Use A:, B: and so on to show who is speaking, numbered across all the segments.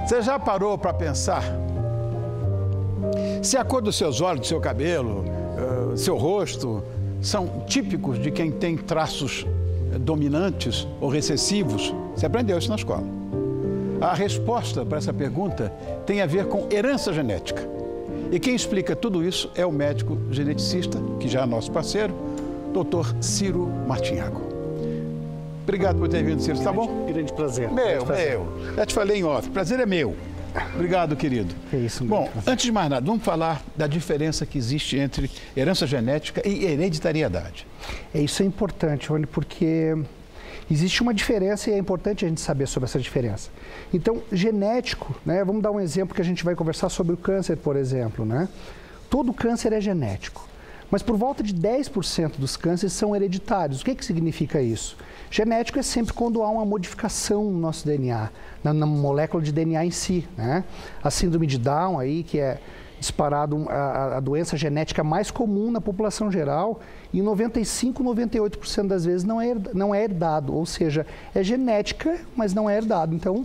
A: Você já parou para pensar se a cor dos seus olhos, do seu cabelo, seu rosto, são típicos de quem tem traços dominantes ou recessivos? Você aprendeu isso na escola. A resposta para essa pergunta tem a ver com herança genética. E quem explica tudo isso é o médico geneticista, que já é nosso parceiro, Dr. Ciro Martinhago. Obrigado por ter vindo, Ciro. Tá bom?
B: Grande prazer.
A: Meu. Já te falei em off. Prazer é meu. Obrigado, querido.
B: É isso.
A: Bom, antes de mais nada, vamos falar da diferença que existe entre herança genética e hereditariedade.
B: Isso é importante, Rony, porque existe uma diferença e é importante a gente saber sobre essa diferença. Então, genético, né? Vamos dar um exemplo que a gente vai conversar sobre o câncer, por exemplo, né? Todo câncer é genético, mas por volta de 10% dos cânceres são hereditários. O que significa isso? Genético é sempre quando há uma modificação no nosso DNA, na molécula de DNA em si, né? A síndrome de Down aí, que é disparado a doença genética mais comum na população geral, e 95, 98% das vezes não é herdado, ou seja, é genética, mas não é herdado. Então,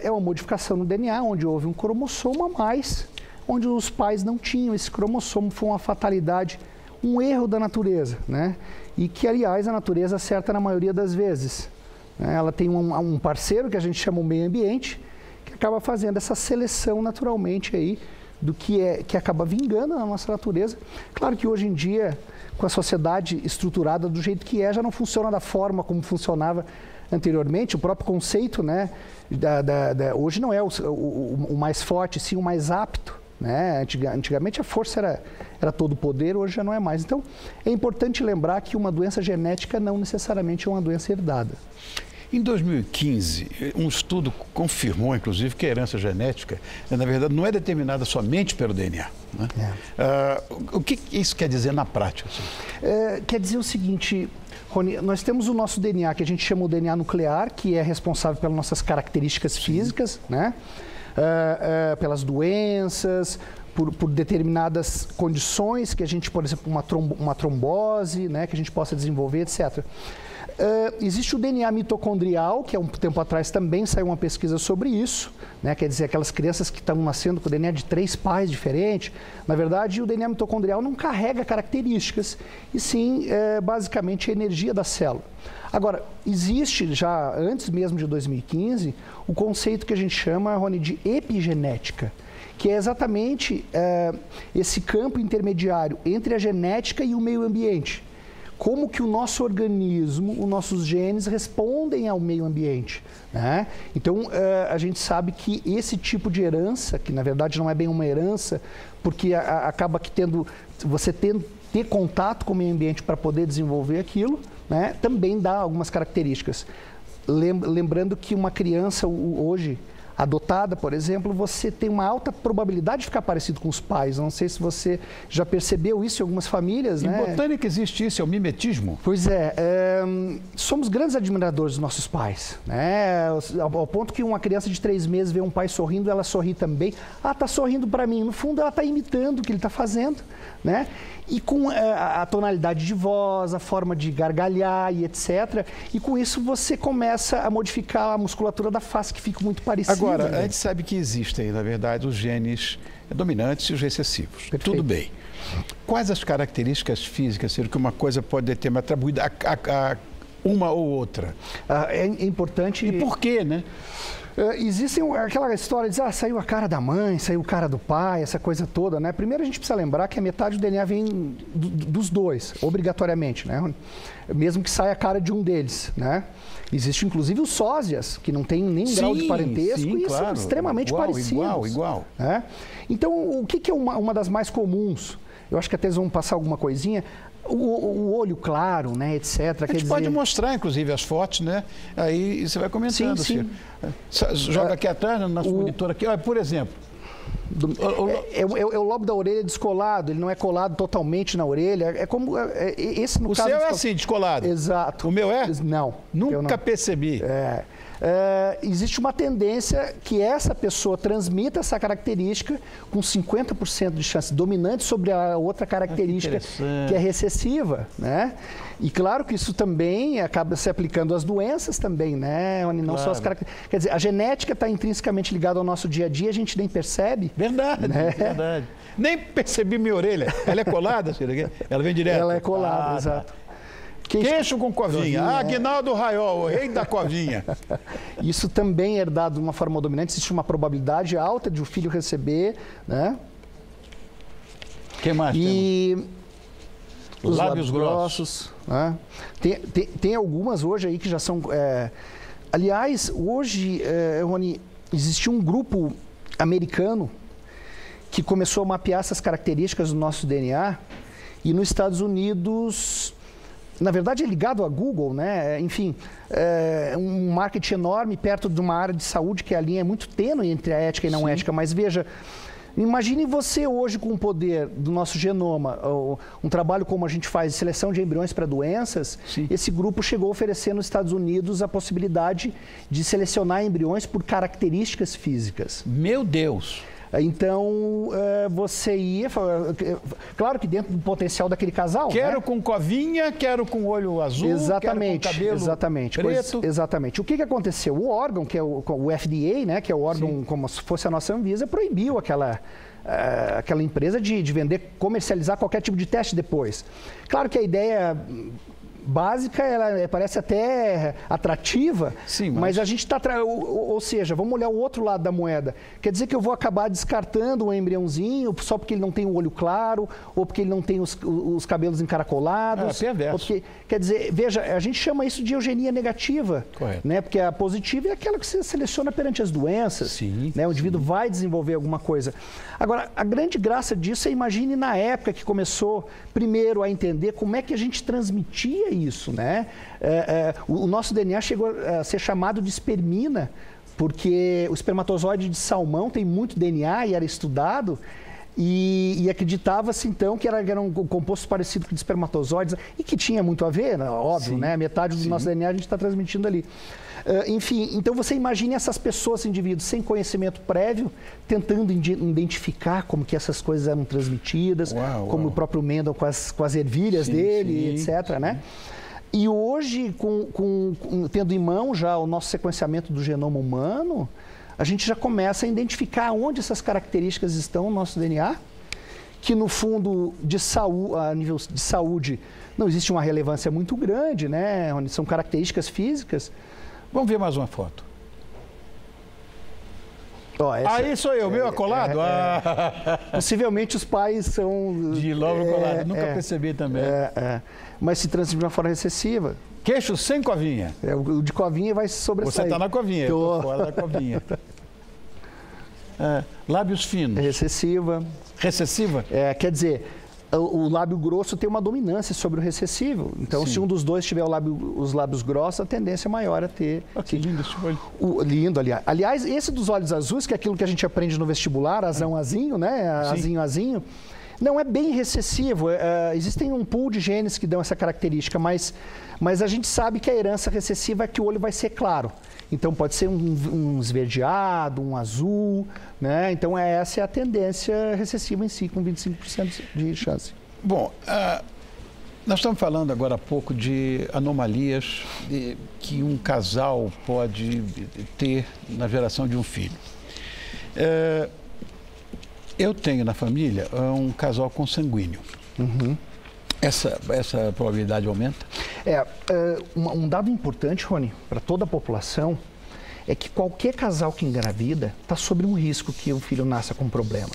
B: é uma modificação no DNA, onde houve um cromossomo a mais, onde os pais não tinham esse cromossomo, foi uma fatalidade, um erro da natureza, né? E que, aliás, a natureza acerta na maioria das vezes. Ela tem um parceiro que a gente chama o meio ambiente, que acaba fazendo essa seleção naturalmente aí, do que acaba vingando na nossa natureza. Claro que hoje em dia, com a sociedade estruturada do jeito que é, já não funciona da forma como funcionava anteriormente. O próprio conceito, né, hoje não é o mais forte, sim o mais apto, né? Antigamente a força era todo o poder, hoje já não é mais. Então, é importante lembrar que uma doença genética não necessariamente é uma doença herdada.
A: Em 2015, um estudo confirmou, inclusive, que a herança genética, na verdade, não é determinada somente pelo DNA. Né? O que isso quer dizer na prática?
B: Quer dizer o seguinte, Rony, nós temos o nosso DNA, que a gente chama o DNA nuclear, que é responsável pelas nossas características físicas, né? Pelas doenças, por determinadas condições que a gente, por exemplo, uma trombose, né, que a gente possa desenvolver, etc. Existe o DNA mitocondrial, que há um tempo atrás também saiu uma pesquisa sobre isso, né? Quer dizer, aquelas crianças que estão nascendo com o DNA de 3 pais diferentes. Na verdade, o DNA mitocondrial não carrega características, e sim, basicamente, a energia da célula. Agora, existe já, antes mesmo de 2015, o conceito que a gente chama, Rony, de epigenética, que é exatamente esse campo intermediário entre a genética e o meio ambiente. Como que o nosso organismo, os nossos genes respondem ao meio ambiente, né? Então, a gente sabe que esse tipo de herança, que na verdade não é bem uma herança, porque acaba que você ter contato com o meio ambiente para poder desenvolver aquilo, né, também dá algumas características. Lembrando que uma criança hoje adotada, por exemplo, você tem uma alta probabilidade de ficar parecido com os pais. Não sei se você já percebeu isso em algumas famílias, né?
A: Em botânica existe isso, é o mimetismo?
B: Pois é, somos grandes admiradores dos nossos pais, né? Ao ponto que uma criança de 3 meses vê um pai sorrindo, ela sorri também. Ah, tá sorrindo para mim. No fundo, ela está imitando o que ele está fazendo, né? E com a tonalidade de voz, a forma de gargalhar e etc. E com isso você começa a modificar a musculatura da face, que fica muito parecida.
A: Agora,
B: né?
A: a gente sabe que existem, na verdade, os genes dominantes e os recessivos.
B: Perfeito.
A: Tudo bem. Quais as características físicas, Ciro, que uma coisa pode ter atribuída a uma ou outra?
B: É importante...
A: E por quê, né?
B: Existe aquela história de saiu a cara da mãe, saiu a cara do pai, essa coisa toda, né? Primeiro a gente precisa lembrar que a metade do DNA vem dos dois, obrigatoriamente, né? Mesmo que saia a cara de um deles, né? Existe inclusive os sósias, que não tem nem grau de parentesco, e
A: claro,
B: são extremamente parecidos.
A: Igual.
B: Né? Então, o que é uma das mais comuns? Eu acho que até eles vão passar alguma coisinha. O olho claro, né, etc.
A: A gente pode mostrar, inclusive, as fotos, né? Aí você vai comentando.
B: Sim.
A: Joga aqui atrás, no nosso monitor aqui. Olha, por exemplo.
B: É o lobo da orelha descolado, ele não é colado totalmente na orelha. É como. Esse, no
A: o
B: caso,
A: seu é assim, descolado?
B: Exato.
A: O meu é?
B: Não.
A: Nunca percebi.
B: existe uma tendência que essa pessoa transmita essa característica com 50% de chance dominante sobre a outra característica que é recessiva, né? E claro que isso também acaba se aplicando às doenças também, né? Não só as características. Quer dizer, a genética está intrinsecamente ligada ao nosso dia a dia, a gente nem percebe.
A: Verdade, né? Verdade. Nem percebi minha orelha. Ela é colada, ela vem direto.
B: Ela é colada, exato.
A: Queixo com covinha. Aguinaldo Raiol, o rei da covinha.
B: Isso também é herdado de uma forma dominante. Existe uma probabilidade alta de o filho receber, né?
A: O que mais
B: temos? Os lábios grossos. Né? Tem algumas hoje aí que já são... Aliás, hoje, Rony, existe um grupo americano que começou a mapear essas características do nosso DNA e nos Estados Unidos... Na verdade, é ligado à Google, né? Enfim, é um marketing enorme perto de uma área de saúde que a linha é muito tênue entre a ética e não ética. Mas veja, imagine você hoje com o poder do nosso genoma, um trabalho como a gente faz de seleção de embriões para doenças. Sim. Esse grupo chegou a oferecer nos Estados Unidos a possibilidade de selecionar embriões por características físicas.
A: Meu Deus!
B: Então, você ia... Claro que dentro do potencial daquele casal,
A: quero,
B: né?
A: Com covinha, quero com olho azul,
B: exatamente,
A: quero com cabelo preto.
B: Exatamente. O que aconteceu? O órgão, que é o FDA, né, que é o órgão como se fosse a nossa Anvisa, proibiu aquela empresa de vender, comercializar qualquer tipo de teste depois. Claro que a ideia... básica, ela parece até atrativa, sim, mas a gente está... Ou seja, vamos olhar o outro lado da moeda. Quer dizer que eu vou acabar descartando um embriãozinho só porque ele não tem o olho claro, ou porque ele não tem os cabelos encaracolados.
A: Perverso.
B: Quer dizer, veja, a gente chama isso de eugenia negativa.
A: Correto.
B: Né? Porque a positiva é aquela que você seleciona perante as doenças.
A: Sim,
B: né? O indivíduo vai desenvolver alguma coisa. Agora, a grande graça disso é, imagine na época que começou, primeiro, a entender como é que a gente transmitia isso, né? O nosso DNA chegou a ser chamado de espermina, porque o espermatozoide de salmão tem muito DNA e era estudado, e acreditava-se então que era um composto parecido com espermatozoides, e que tinha muito a ver, óbvio, né? Metade do nosso DNA a gente está transmitindo ali. Enfim, então você imagine essas pessoas, indivíduos sem conhecimento prévio, tentando identificar como que essas coisas eram transmitidas, como o próprio Mendel com as ervilhas dele, etc., né? E hoje, tendo em mão já o nosso sequenciamento do genoma humano, a gente já começa a identificar onde essas características estão no nosso DNA, que no fundo, a nível de saúde, não existe uma relevância muito grande, né? Onde são características físicas.
A: Vamos ver mais uma foto. Aí sou eu, meu acolado?
B: Possivelmente os pais são...
A: De lóbulo colado, nunca percebi também.
B: Mas se transmite de uma forma recessiva.
A: Queixo sem covinha.
B: O de covinha vai se sobressair.
A: Você está na covinha, eu estou fora da covinha. Lábios finos.
B: Recessiva.
A: Recessiva?
B: Quer dizer... O lábio grosso tem uma dominância sobre o recessivo. Então, se um dos dois tiver os lábios grossos, a tendência maior é ter...
A: Que lindo esse olho.
B: Lindo, aliás. Aliás, esse dos olhos azuis, que é aquilo que a gente aprende no vestibular, azão, azinho, né? Azinho, azinho. Não é bem recessivo. Existem um pool de genes que dão essa característica, mas a gente sabe que a herança recessiva é que o olho vai ser claro. Então, pode ser um esverdeado, um azul, né? Então, essa é a tendência recessiva em si, com 25% de chance.
A: Bom, nós estamos falando agora há pouco de anomalias que um casal pode ter na geração de um filho. Eu tenho na família um casal consanguíneo.
B: Uhum.
A: Essa probabilidade aumenta?
B: Um dado importante, Rony, para toda a população, é que qualquer casal que engravida está sob um risco que o filho nasça com um problema.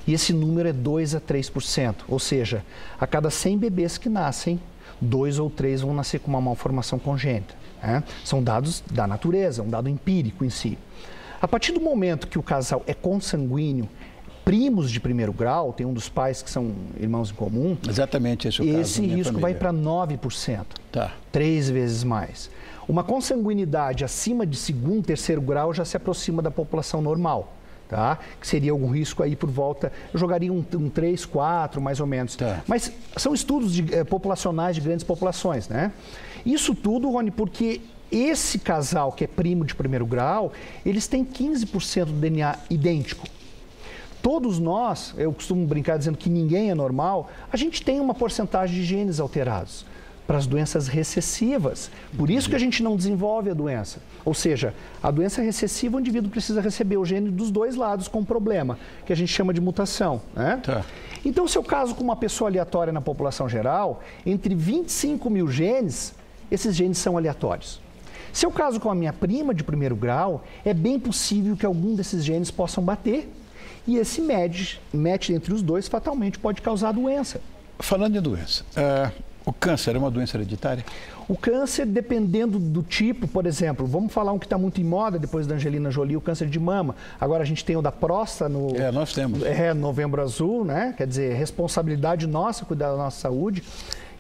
B: E esse número é 2 a 3%. Ou seja, a cada 100 bebês que nascem, 2 ou 3 vão nascer com uma malformação congênita. Né? São dados da natureza, um dado empírico em si. A partir do momento que o casal é consanguíneo, primos de primeiro grau, tem um dos pais que são irmãos em comum.
A: Exatamente esse é o caso.
B: Esse risco vai para 9%. 3 vezes mais. Uma consanguinidade acima de segundo, terceiro grau já se aproxima da população normal. Tá? Que seria algum risco aí por volta, eu jogaria um 3, 4, mais ou menos. Mas são estudos populacionais de grandes populações, né? Isso tudo, Rony, porque esse casal, que é primo de primeiro grau, eles têm 15% do DNA idêntico. Todos nós, eu costumo brincar dizendo que ninguém é normal, a gente tem uma porcentagem de genes alterados para as doenças recessivas. Por isso que a gente não desenvolve a doença. Ou seja, a doença recessiva, o indivíduo precisa receber o gene dos dois lados com problema, que a gente chama de mutação, né?
A: Tá.
B: Então, se eu caso com uma pessoa aleatória na população geral, entre 25 mil genes, esses genes são aleatórios. Se eu caso com a minha prima de primeiro grau, é bem possível que algum desses genes possam bater e esse match entre os dois fatalmente pode causar doença.
A: Falando em doença, o câncer é uma doença hereditária?
B: O câncer, dependendo do tipo, por exemplo, vamos falar um que está muito em moda depois da Angelina Jolie, o câncer de mama. Agora a gente tem o da próstata no...
A: nós temos.
B: Novembro Azul, né? Quer dizer, responsabilidade nossa cuidar da nossa saúde.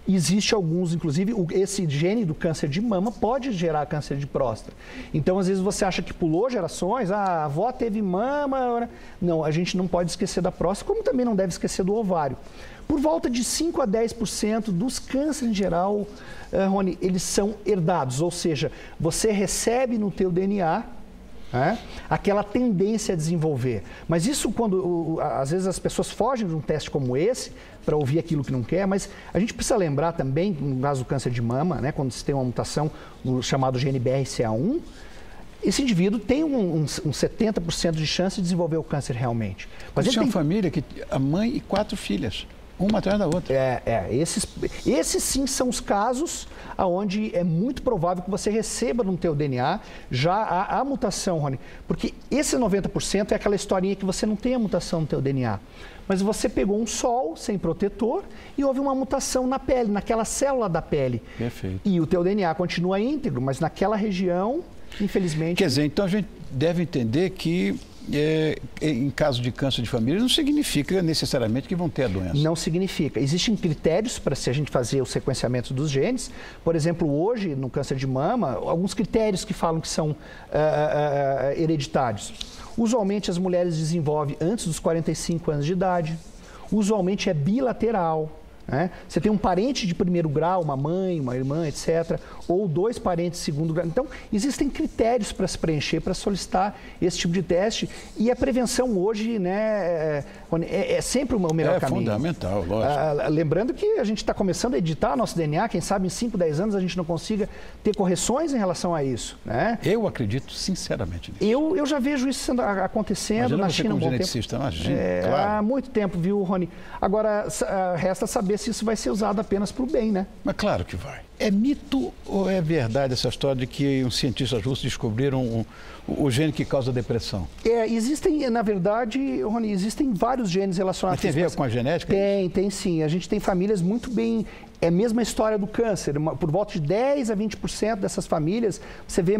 B: Existe alguns, inclusive, esse gene do câncer de mama pode gerar câncer de próstata. Então, às vezes, você acha que pulou gerações, a avó teve mama... Não, a gente não pode esquecer da próstata, como também não deve esquecer do ovário. Por volta de 5 a 10% dos cânceres em geral, Rony, eles são herdados, ou seja, você recebe no teu DNA aquela tendência a desenvolver. Mas isso quando, às vezes, as pessoas fogem de um teste como esse para ouvir aquilo que não quer, mas a gente precisa lembrar também, no caso do câncer de mama, né, quando se tem uma mutação no chamado gene BRCA1, esse indivíduo tem um 70% de chance de desenvolver o câncer realmente.
A: Mas tinha uma família que a mãe e 4 filhas. Uma atrás da outra.
B: Esses sim são os casos onde é muito provável que você receba no teu DNA já a mutação, Rony. Porque esse 90% é aquela historinha que você não tem a mutação no teu DNA. Mas você pegou um sol sem protetor e houve uma mutação na pele, naquela célula da pele.
A: Perfeito.
B: E o teu DNA continua íntegro, mas naquela região, infelizmente...
A: Quer dizer, então a gente deve entender que em caso de câncer de família, não significa necessariamente que vão ter a doença.
B: Não significa. Existem critérios para se a gente fazer o sequenciamento dos genes. Por exemplo, hoje, no câncer de mama, alguns critérios que falam que são hereditários. Usualmente, as mulheres desenvolvem antes dos 45 anos de idade. Usualmente, é bilateral. Você tem um parente de primeiro grau, uma mãe, uma irmã, etc., ou 2 parentes de segundo grau. Então, existem critérios para se preencher, para solicitar esse tipo de teste. E a prevenção hoje, né, é sempre o melhor caminho.
A: É fundamental, lógico.
B: Lembrando que a gente está começando a editar nosso DNA, quem sabe em 5, 10 anos a gente não consiga ter correções em relação a isso. Né?
A: Eu acredito sinceramente nisso.
B: Eu já vejo isso acontecendo na China há um bom tempo.
A: Claro.
B: Há muito tempo, viu, Rony? Agora, resta saber se isso vai ser usado apenas para o bem, né?
A: Mas claro que vai. É mito ou é verdade essa história de que uns cientistas russos descobriram o gene que causa depressão?
B: Existem, na verdade, Rony, existem vários genes relacionados...
A: Mas tem a ver com a genética?
B: Tem sim. A gente tem famílias muito bem... É a mesma história do câncer. Por volta de 10 a 20% dessas famílias, você vê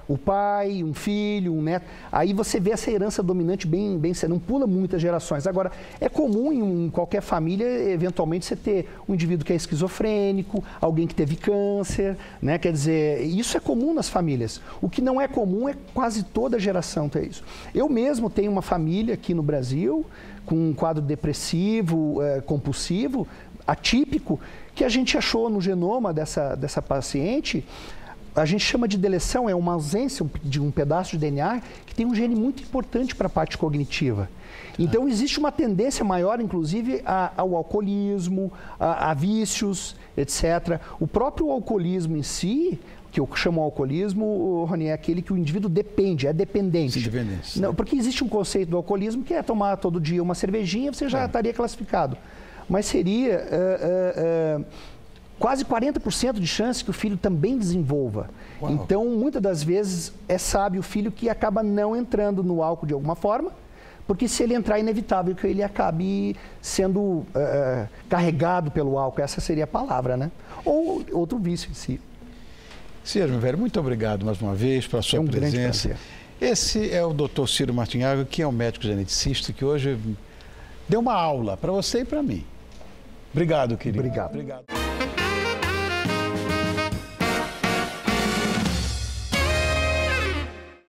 B: o pai, um filho, um neto. Aí você vê essa herança dominante bem não pula muitas gerações. Agora, é comum em qualquer família, eventualmente, você ter um indivíduo que é esquizofrênico, alguém que teve câncer, né? Quer dizer, isso é comum nas famílias. O que não é comum é quase toda geração ter isso. Eu mesmo tenho uma família aqui no Brasil com um quadro depressivo, compulsivo, atípico, que a gente achou no genoma dessa paciente. A gente chama de deleção, é uma ausência de um pedaço de DNA que tem um gene muito importante para a parte cognitiva. Então, existe uma tendência maior, inclusive, ao alcoolismo, a vícios, etc. O próprio alcoolismo em si, que eu chamo de alcoolismo, Rony, é aquele que o indivíduo depende, é dependente.
A: Dependência.
B: Não, porque existe um conceito do alcoolismo que é tomar todo dia uma cervejinha, você já estaria classificado. Mas seria quase 40% de chance que o filho também desenvolva. Uau. Então, muitas das vezes, é sábio o filho que acaba não entrando no álcool de alguma forma, porque se ele entrar, é inevitável que ele acabe sendo carregado pelo álcool. Essa seria a palavra, né? Ou outro vício em si.
A: Ciro, meu velho, muito obrigado mais uma vez pela sua presença.
B: Grande prazer.
A: Esse é o Dr. Ciro Martinhago, que é um médico geneticista, que hoje deu uma aula para você e para mim. Obrigado, querido.
B: Obrigado.